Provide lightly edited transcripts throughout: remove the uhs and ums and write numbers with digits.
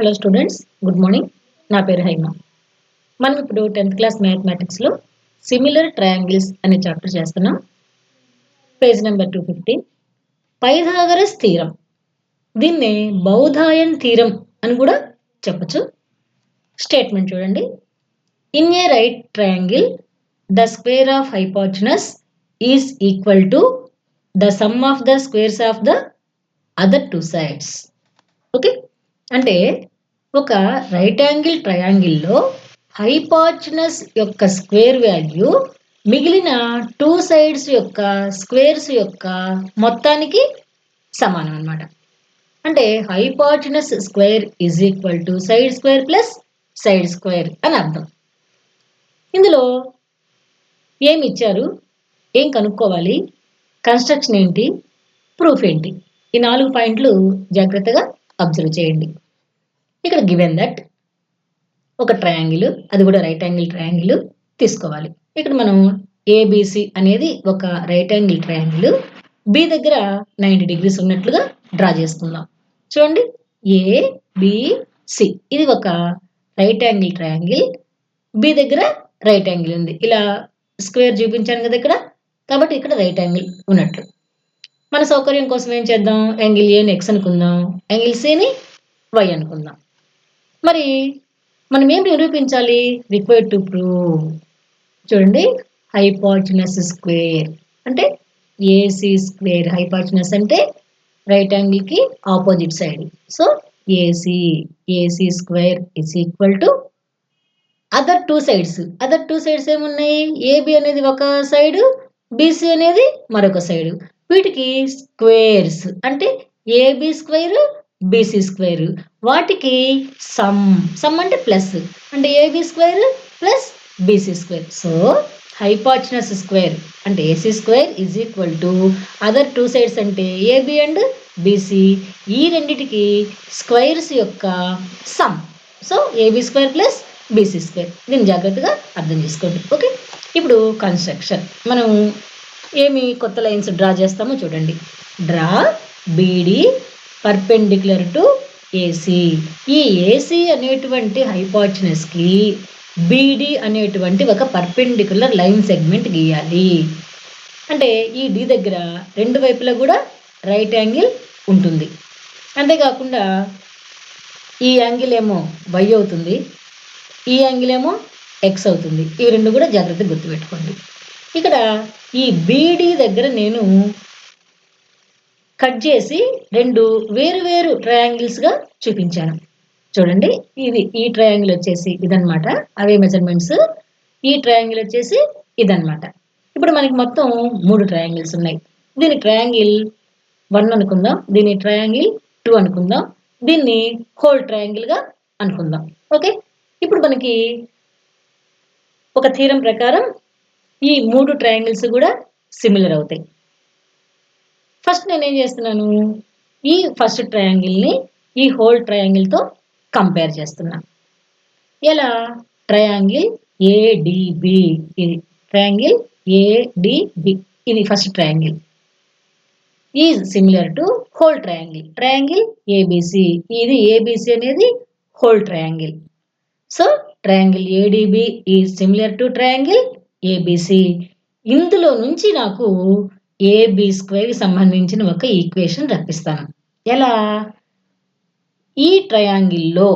Hello students, good morning. నా పేరు హైమ. మనం ఇప్పుడు 10th క్లాస్ మ్యాథమెటిక్స్లో సిమిలర్ ట్రయాంగిల్స్ అనే చాప్టర్ చేస్తున్నాం. Page number 250. పైథాగరస్ థీరం, దీన్నే బౌధాయన్ థీరం అని కూడా చెప్పచ్చు. స్టేట్మెంట్ చూడండి. In a right triangle the square of hypotenuse is equal to the sum of the squares of the other two sides. Okay, అంటే ఒక right angle ట్రయాంగిల్లో hypotenuse యొక్క square value మిగిలిన two sides యొక్క squares యొక్క మొత్తానికి సమానం అన్నమాట. అంటే hypotenuse square is equal to side square plus side square అని అర్థం. ఇందులో ఏమి ఇచ్చారు, ఏం కనుక్కోవాలి, కన్స్ట్రక్షన్ ఏంటి, ప్రూఫ్ ఏంటి, ఈ 4 పాయింట్లు జాగ్రత్తగా అబ్జర్వ్ చేయండి. ఇక్కడ గివెన్ దట్ ఒక ట్రయాంగిల్, అది కూడా రైట్ యాంగిల్ ట్రయాంగిల్ తీసుకోవాలి. ఇక్కడ మనం ఏబిసి అనేది ఒక రైట్ యాంగిల్ ట్రయాంగిల్. బి దగ్గర 90 డిగ్రీస్ ఉన్నట్లుగా డ్రా చేసుకుందాం. చూడండి, ఏబిసి ఇది ఒక రైట్ యాంగిల్ ట్రయాంగిల్. బి దగ్గర రైట్ యాంగిల్ ఉంది, ఇలా స్క్వేర్ చూపించాను కదా ఇక్కడ, కాబట్టి ఇక్కడ రైట్ యాంగిల్ ఉన్నట్లు. మన సౌకర్యం కోసం ఏం చేద్దాం, యాంగిల్ ఏని ఎక్స్ అనుకుందాం, యాంగిల్ సిని వై అనుకుందాం. మరి మనం ఏం నిరూపించాలి, రిక్వైర్డ్ టు ప్రూవ్. చూడండి, హైపోటెనస్ స్క్వేర్ అంటే ఏసీ స్క్వేర్. హైపోటెనస్ అంటే రైట్ యాంగిల్ కి opposite side. So AC square is equal to other two sides. Other two sides ఏమున్నాయి, ఏబి అనేది ఒక సైడ్, బీసీ అనేది మరొక సైడ్. వీటికి స్క్వేర్స్ అంటే ఏబి స్క్వేర్, బీసీ స్క్వేర్. వాటికి సమ్ అంటే ప్లస్, అంటే A B square plus BC square. So hypotenuse square అంటే A C square is equal to other two sides అంటే ఏబి అండ్ బీసీ. ఈ రెండిటికి స్క్వేర్స్ యొక్క sum. So A B square plus BC square. దీన్ని జాగ్రత్తగా అర్థం చేసుకోండి. ఓకే, ఇప్పుడు కన్స్ట్రక్షన్ మనం ఏమి కొత్త లైన్స్ డ్రా చేస్తామో చూడండి. Draw BD perpendicular to AC. ఈ ఏసీ అనేటువంటి హైపోటెనస్కి బీడి అనేటువంటి ఒక పర్పెండిక్యులర్ లైన్ సెగ్మెంట్ గీయాలి. అంటే ఈ డి దగ్గర రెండు వైపులా కూడా రైట్ యాంగిల్ ఉంటుంది. అంతేకాకుండా ఈ యాంగిల్ ఏమో వై అవుతుంది, ఈ యాంగిల్ ఏమో ఎక్స్ అవుతుంది. ఈ రెండు కూడా జాగ్రత్తగా గుర్తుపెట్టుకోండి. ఇక్కడ ఈ బీడి దగ్గర నేను కట్ చేసి రెండు వేరు వేరు ట్రయాంగిల్స్గా చూపించాను. చూడండి, ఇది ఈ ట్రయాంగిల్ వచ్చేసి ఇదనమాట, అవే మెజర్మెంట్స్. ఈ ట్రయాంగిల్ వచ్చేసి ఇదనమాట. ఇప్పుడు మనకి మొత్తం 3 ట్రయాంగిల్స్ ఉన్నాయి. దీని ట్రయాంగిల్ 1 అనుకుందాం, దీని ట్రయాంగిల్ 2 అనుకుందాం, దీన్ని హోల్ ట్రయాంగిల్గా అనుకుందాం. ఓకే, ఇప్పుడు మనకి ఒక థీరం ప్రకారం ఈ 3 ట్రయాంగిల్స్ కూడా సిమిలర్ అవుతాయి. ఫస్ట్ నేనేం చేస్తున్నాను, ఈ ఫస్ట్ ట్రయాంగిల్ని ఈ హోల్ ట్రయాంగిల్తో కంపేర్ చేస్తున్నా. ఎలా, ట్రయాంగిల్ ఏడిబి, ఇది ట్రయాంగిల్ ఏడిబి, ఇది first triangle is similar to whole triangle, triangle ABC. ఇది ఏబిసి అనేది whole triangle. So triangle ADB is similar to triangle ABC. ఇందులో నుంచి నాకు ఏబి స్క్వేర్కి సంబంధించిన ఒక ఈక్వేషన్ రప్పిస్తాను. ఎలా, ఈ ట్రయాంగిల్లో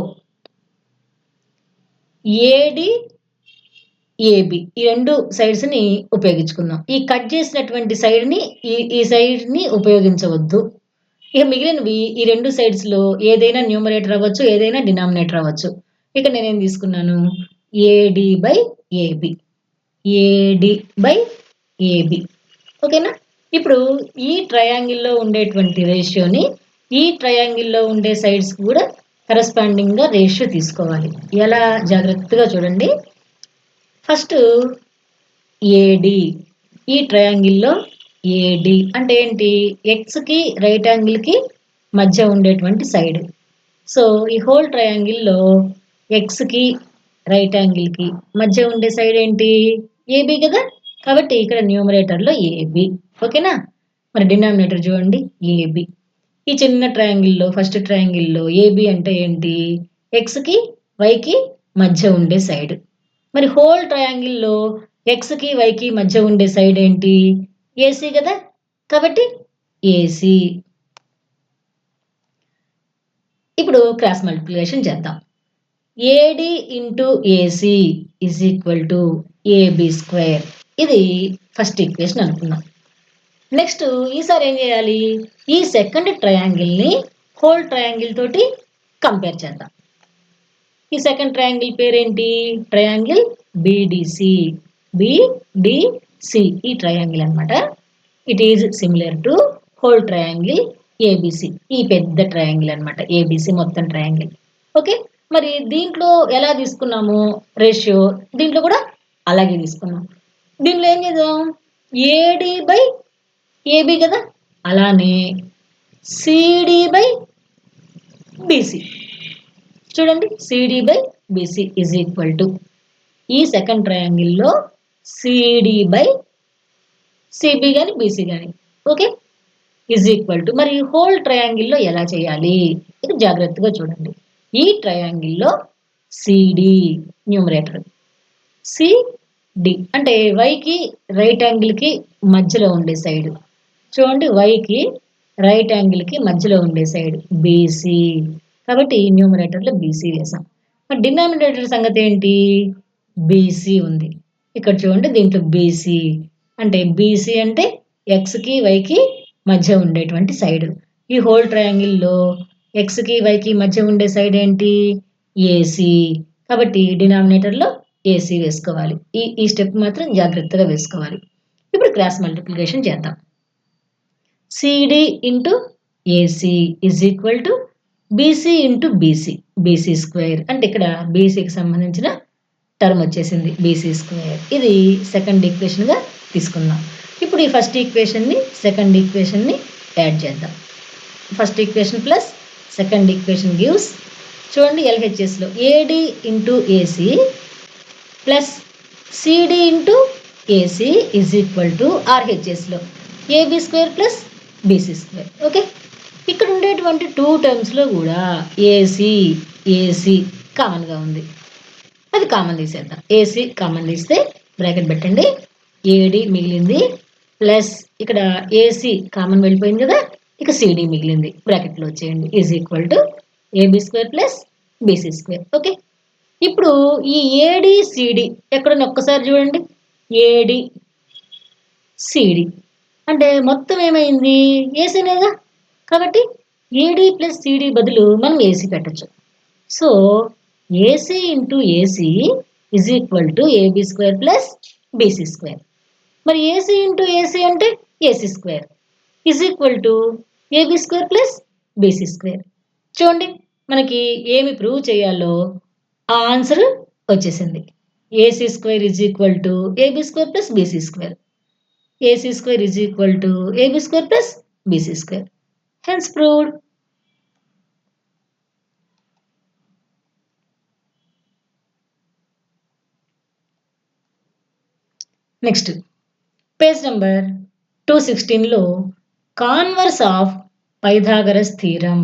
ఏడి ఏబి ఈ రెండు సైడ్స్ని ఉపయోగించుకుందాం. ఈ కట్ చేసినటువంటి సైడ్ని ఈ సైడ్ని ఉపయోగించవద్దు. ఇక మిగిలినవి ఈ రెండు సైడ్స్లో ఏదైనా న్యూమరేటర్ అవ్వచ్చు, ఏదైనా డినామినేటర్ అవ్వచ్చు. ఇక నేనేం తీసుకున్నాను, AD by AB, AD by AB. ఓకేనా. ఇప్పుడు ఈ ట్రయాంగిల్లో ఉండేటువంటి రేషియోని ఈ ట్రయాంగిల్లో ఉండే సైడ్స్ కూడా కరస్పాండింగ్గా రేషియో తీసుకోవాలి. ఎలా, జాగ్రత్తగా చూడండి. ఫస్ట్ ఏడి, ఈ ట్రయాంగిల్లో ఏడి అంటే ఏంటి, ఎక్స్కి రైట్ యాంగిల్కి మధ్య ఉండేటువంటి సైడ్. సో ఈ హోల్ ట్రయాంగిల్లో ఎక్స్కి రైట్ యాంగిల్కి మధ్య ఉండే సైడ్ ఏంటి, ఏబి కదా. కాబట్టి ఇక్కడ న్యూమరేటర్లో ఏబి. ఓకేనా. మరి డినామినేటర్ చూడండి ఏబి. ఈ చిన్న ట్రయాంగిల్లో ఫస్ట్ ట్రయాంగిల్లో ఏబి అంటే ఏంటి, ఎక్స్కి వైకి మధ్య ఉండే సైడ్. మరి హోల్ ట్రయాంగిల్లో ఎక్స్కి వైకి మధ్య ఉండే సైడ్ ఏంటి? ఏసీ కదా, కాబట్టి ఏసీ. ఇప్పుడు క్రాస్ మల్టిప్లికేషన్ చేద్దాం. AD into AC is equal to AB square. ఇది ఫస్ట్ ఈక్వేషన్ అనుకున్నాం. నెక్స్ట్ ఈసారి ఏం చేయాలి? ఈ సెకండ్ ట్రయాంగిల్ని హోల్ ట్రయాంగిల్ తోటి కంపేర్ చేద్దాం. ఈ సెకండ్ ట్రయాంగిల్ పేరేంటి? Triangle BDC. బిడిసి ఈ ట్రయాంగిల్ అన్నమాట. It is similar to whole triangle ABC. ఈ పెద్ద ట్రయాంగిల్ అన్నమాట, ఏబిసి మొత్తం ట్రయాంగిల్. ఓకే, మరి దీంట్లో ఎలా తీసుకున్నాము రేషియో? దీంట్లో కూడా అలాగే తీసుకున్నాం. దీంట్లో ఏం చేద్దాం? ఏడి బై ఏబి కదా, అలానే సిడి బై బిసి. చూడండి, CD by BC is equal to ఈ సెకండ్ ట్రయాంగిల్లో సిడి బై సిబి కానీ బీసీ కానీ. ఓకే, ఈజ్ ఈక్వల్ టు మరి హోల్ ట్రయాంగిల్లో ఎలా చేయాలి? ఇది జాగ్రత్తగా చూడండి. ఈ ట్రయాంగిల్లో సిడి న్యూమరేటర్, సిడి అంటే వైకి రైట్ యాంగిల్కి మధ్యలో ఉండే సైడ్. చూడండి, వైకి రైట్ యాంగిల్కి మధ్యలో ఉండే సైడ్ బీసీ, కాబట్టి న్యూమరేటర్లో బీసీ వేసాం. మరి డినామినేటర్ సంగతి ఏంటి? బీసీ ఉంది. ఇక్కడ చూడండి, దీంట్లో బీసీ అంటే బీసీ అంటే ఎక్స్కి వైకి మధ్య ఉండేటువంటి సైడ్. ఈ హోల్ ట్రయాంగిల్లో ఎక్స్కి వైకి మధ్య ఉండే సైడ్ ఏంటి? ఏసీ, కాబట్టి డినామినేటర్లో ఏసీ వేసుకోవాలి. ఈ స్టెప్ మాత్రం జాగ్రత్తగా వేసుకోవాలి. ఇప్పుడు క్రాస్ మల్టిప్లికేషన్ చేద్దాం. C D into AC is equal to B C into B C, B C square. అంటే ఇక్కడ బీసీకి సంబంధించిన టర్మ్ వచ్చేసింది బీసీ స్క్వేర్. ఇది సెకండ్ ఈక్వేషన్గా తీసుకుందాం. ఇప్పుడు ఈ ఫస్ట్ ఈక్వేషన్ని సెకండ్ ఈక్వేషన్ని యాడ్ చేద్దాం. First equation plus second equation gives, చూడండి ఎల్హెచ్ఎస్లో A D into A C plus C D into AC is equal to ఆర్హెచ్ఎస్లో A B square plus BC square. Okay, ఇక్కడ ఉండేటువంటి టూ టర్మ్స్లో కూడా ఏసీ ఏసీ కామన్గా ఉంది, అది కామన్ తీసేద్దాం. ఏసీ కామన్ తీస్తే బ్రాకెట్ పెట్టండి, ఏడి మిగిలింది ప్లస్ ఇక్కడ ఏసీ కామన్ వెళ్ళిపోయింది కదా, ఇక సిడి మిగిలింది, బ్రాకెట్లో వచ్చేయండి. Is equal to AB square plus BC square. Okay, ఇప్పుడు ఈ ఏడి సిడి ఎక్కడున్న ఒక్కసారి చూడండి. ఏడి సిడి అంటే మొత్తం ఏమైంది? ఏసీనేగా, కాబట్టి ఏడి ప్లస్ సిడి బదులు మనం ఏసీ పెట్టచ్చు. So A C into AC is equal to AB square plus BC square. మరి ఏసీ ఇంటూ ఏసీ అంటే A C square is equal to AB square plus BC square. చూడండి, మనకి ఏమి ప్రూవ్ చేయాలో ఆ ఆన్సర్ వచ్చేసింది. A C square is equal to AB square plus BC square. AC square is equal to AB square plus BC square. Hence proved. Next page number 216లో converse of Pythagoras theorem.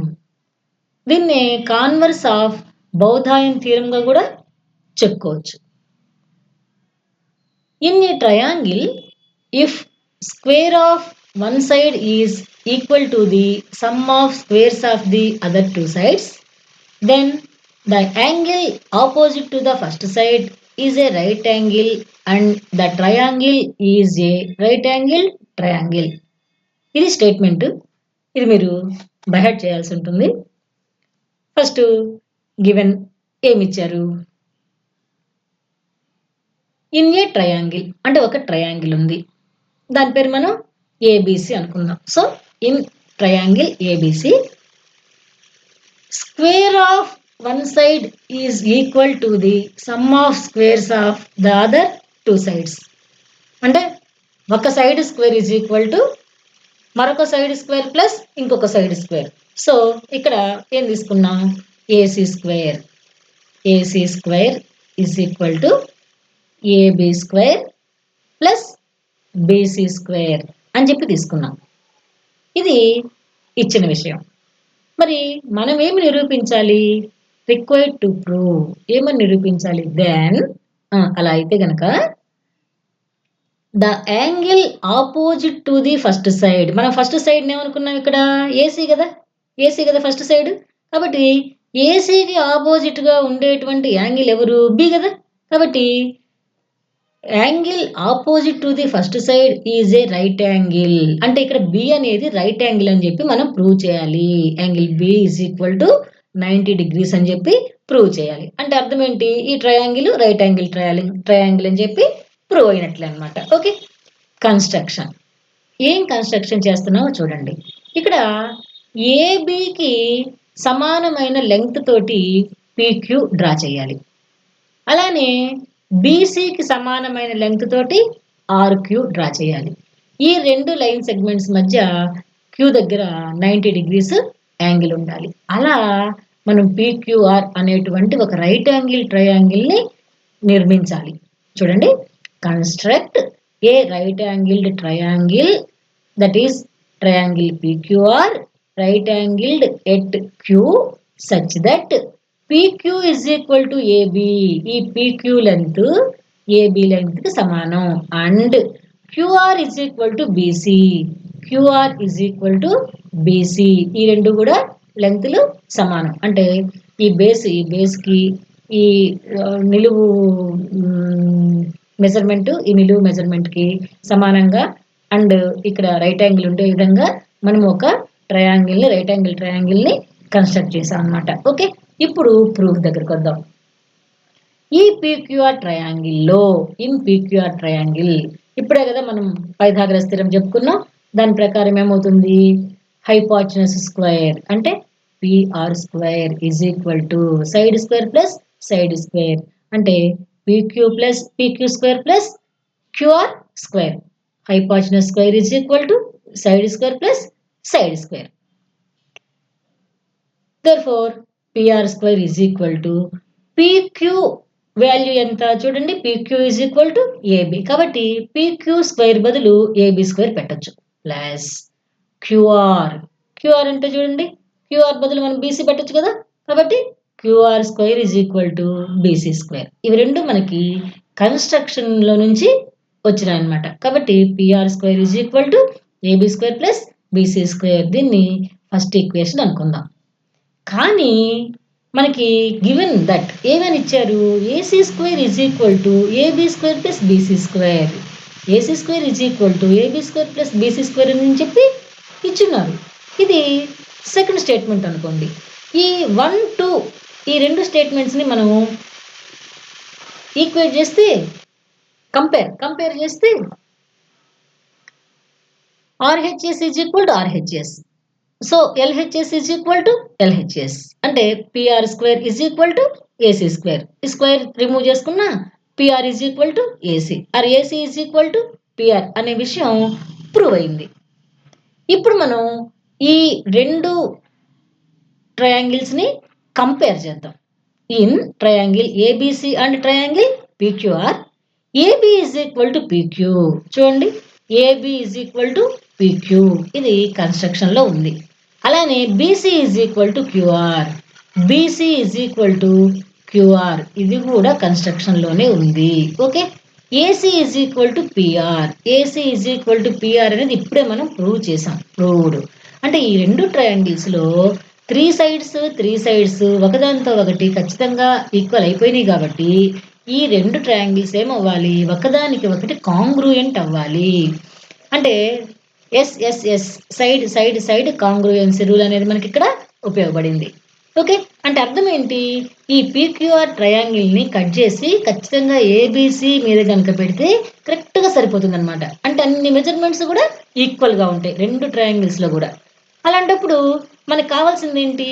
దీన్నే converse of బౌధాయన్ థీరంగా కూడా చెప్పుకోవచ్చు. In a triangle, if square of one side is equal to the some of squares of the other two sides, then the angle opposite to the first side is a right angle and the triangle is a right angle triangle. ఇది statement, ఇది మీరు by heart చేయాల్సి ఉంటుంది. First given ఏమి ఇచ్చారు? In a triangle అంటే ఒక triangle ఉంది, దాని పేరు మనం ఏబిసి అనుకుందాం. So in triangle ABC, square of one side is equal to the sum of squares of the other two sides. అంటే ఒక side square is equal to మరొక సైడ్ స్క్వేర్ ప్లస్ ఇంకొక సైడ్ స్క్వేర్. సో ఇక్కడ ఏం తీసుకున్నాం? AC square. AC square is equal to AB square plus BC square అని చెప్పి తీసుకున్నాం. ఇది ఇచ్చిన విషయం. మరి మనం ఏమి నిరూపించాలి? రిక్వైర్డ్ టు ప్రూవ్ ఏమని నిరూపించాలి దెన్ అలా అయితే గనక the angle opposite to the first side మనం ఫస్ట్ సైడ్ ఏమనుకున్నాం ఇక్కడ ఏసీ కదా ఫస్ట్ సైడ్ కాబట్టి ఏసీకి ఆపోజిట్ గా ఉండేటువంటి యాంగిల్ ఎవరు బి కదా కాబట్టి angle opposite to the first side is a right angle అంటే ఇక్కడ బి అనేది రైట్ యాంగిల్ అని చెప్పి మనం ప్రూవ్ చేయాలి angle B is equal to 90 degrees అని చెప్పి ప్రూవ్ చేయాలి అంటే అర్థం ఏంటి ఈ ట్రయాంగిల్ రైట్ యాంగిల్ ట్రయాంగిల్ అని చెప్పి ప్రూవ్ అయినట్లే అనమాట ఓకే కన్స్ట్రక్షన్ ఏం కన్స్ట్రక్షన్ చేస్తున్నామో చూడండి ఇక్కడ ఏబికి సమానమైన లెంగ్త్ తోటి పీక్యూ డ్రా చేయాలి అలానే బీసీకి సమానమైన లెంగ్త్ తోటి ఆర్క్యూ డ్రా చేయాలి ఈ రెండు లైన్ సెగ్మెంట్స్ మధ్య క్యూ దగ్గర 90 degrees యాంగిల్ ఉండాలి అలా మనం పీక్యూఆర్ అనేటువంటి ఒక రైట్ యాంగిల్ ట్రయాంగిల్ ని నిర్మించాలి చూడండి construct a right angled triangle that is triangle PQR right angled at Q such that PQ is equal to AB. ఈ PQ length AB length కి సమానం and QR is equal to BC. QR is equal to BC. ఈ రెండు కూడా లెంగ్త్లు సమానం అంటే ఈ base కి ఈ నిలువు మెజర్మెంట్ ఈ నిలువు మెజర్మెంట్ కి సమానంగా అండ్ ఇక్కడ రైట్ యాంగిల్ ఉండే విధంగా మనం ఒక రైట్ యాంగిల్ ట్రయాంగిల్ ని కన్స్ట్రక్ట్ చేసాం అన్నమాట ఓకే ఇప్పుడు ప్రూఫ్ దగ్గరికి వద్దాం ఈ పీక్యూఆర్ ట్రయాంగిల్లో పీక్యూఆర్ ట్రయాంగిల్ ఇప్పుడే కదా మనం పైథాగరస్ థీరం చెప్పుకున్నాం దాని ప్రకారం ఏమవుతుంది హైపోటెన్యూస్ స్క్వేర్ అంటే P R square is equal to side square plus side square అంటే P Q square plus Q R square hypotenuse square is equal to side square plus side square therefore PR square is equal to PQ value ఎంత చూడండి PQ is equal to AB కాబట్టి PQ square బదులు AB స్క్వేర్ పెట్టొచ్చు plus QR అంటే చూడండి QR బదులు మనం BC పెట్టొచ్చు కదా కాబట్టి QR square is equal to BC square ఇవి రెండు మనకి కన్స్ట్రక్షన్ లో నుంచి వచ్చినాయి అన్నమాట కాబట్టి PR square is equal to AB square plus BC square దీన్ని ఫస్ట్ ఈక్వేషన్ అనుకుందాం కానీ మనకి గివెన్ దట్ ఏమని ఇచ్చారు AC square is equal to AB square plus BC square AC square is equal to AB square plus BC square అని చెప్పి ఇచ్చున్నారు ఇది సెకండ్ స్టేట్మెంట్ అనుకోండి ఈ 1 2 ఈ రెండు స్టేట్మెంట్స్ని మనం ఈక్వేట్ చేస్తే కంపేర్ చేస్తే RHS is equal to RHS so LHS is equal to LHS అంటే PR square is equal to AC square square remove చేసుకున్నా PR is equal to AC or AC is equal to PR అనే విషయం prove అయింది ఇప్పుడు మనం ఈ రెండు triangles ని కంపేర్ చేద్దాం in triangle ABC and triangle PQR AB is equal to PQ చూడండి AB is equal to PQ ఇది కన్స్ట్రక్షన్ లో ఉంది అలానే BC is equal to QR BC is equal to QR ఇది కూడా కన్స్ట్రక్షన్ లోనే ఉంది okay AC is equal to PR AC is equal to PR అనేది ఇప్పుడే మనం ప్రూవ్ చేసాం ప్రూవ్డ్ అంటే ఈ రెండు ట్రయాంగిల్స్ లో త్రీ సైడ్స్ ఒకదానితో ఒకటి ఖచ్చితంగా ఈక్వల్ అయిపోయినాయి కాబట్టి ఈ రెండు ట్రయాంగిల్స్ ఏమవ్వాలి ఒకదానికి ఒకటి కాంగ్రూయెంట్ అవ్వాలి అంటే ఎస్ సైడ్ కాంగ్రూయెన్సీ రూల్ అనేది మనకి ఇక్కడ ఉపయోగపడింది ఓకే అంటే అర్థం ఏంటి ఈ పీక్యూఆర్ ట్రయాంగిల్ ని కట్ చేసి ఖచ్చితంగా ఏబిసి మీద కనుక పెడితే కరెక్ట్ గా సరిపోతుంది అనమాట అంటే అన్ని మెజర్మెంట్స్ కూడా ఈక్వల్ గా ఉంటాయి రెండు ట్రయాంగిల్స్ లో కూడా అలాంటప్పుడు మనకు కావాల్సింది ఏంటి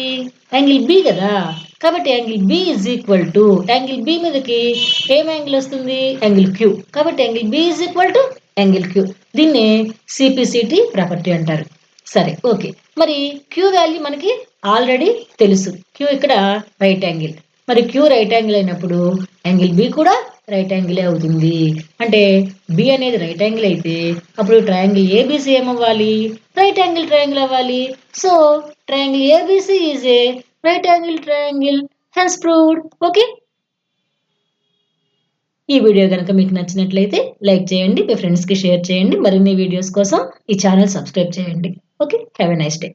యాంగిల్ బి కదా కాబట్టి angle B is equal to angle B మీదకి ఏం యాంగిల్ వస్తుంది యాంగిల్ క్యూ కాబట్టి angle B is equal to angle Q దీన్ని సిపిసిటి ప్రాపర్టీ అంటారు సరే ఓకే మరి క్యూ వాల్యూ మనకి ఆల్రెడీ తెలుసు క్యూ ఇక్కడ రైట్ యాంగిల్ మరి క్యూ రైట్ యాంగిల్ అయినప్పుడు యాంగిల్ బి కూడా రైట్ యాంగిల్ అవుతుంది అంటే బి అనేది రైట్ యాంగిల్ అయితే అప్పుడు ట్రయాంగిల్ ఏబిసి ఏమవ్వాలి రైట్ యాంగిల్ ట్రయాంగిల్ అవ్వాలి so triangle A B C is a right angle triangle hence proved. Okay. ఈ వీడియో కనుక మీకు నచ్చినట్లయితే లైక్ చేయండి, మీ ఫ్రెండ్స్కి షేర్ చేయండి. మరిన్ని వీడియోస్ కోసం ఈ ఛానల్ సబ్స్క్రైబ్ చేయండి. Okay, have a nice day.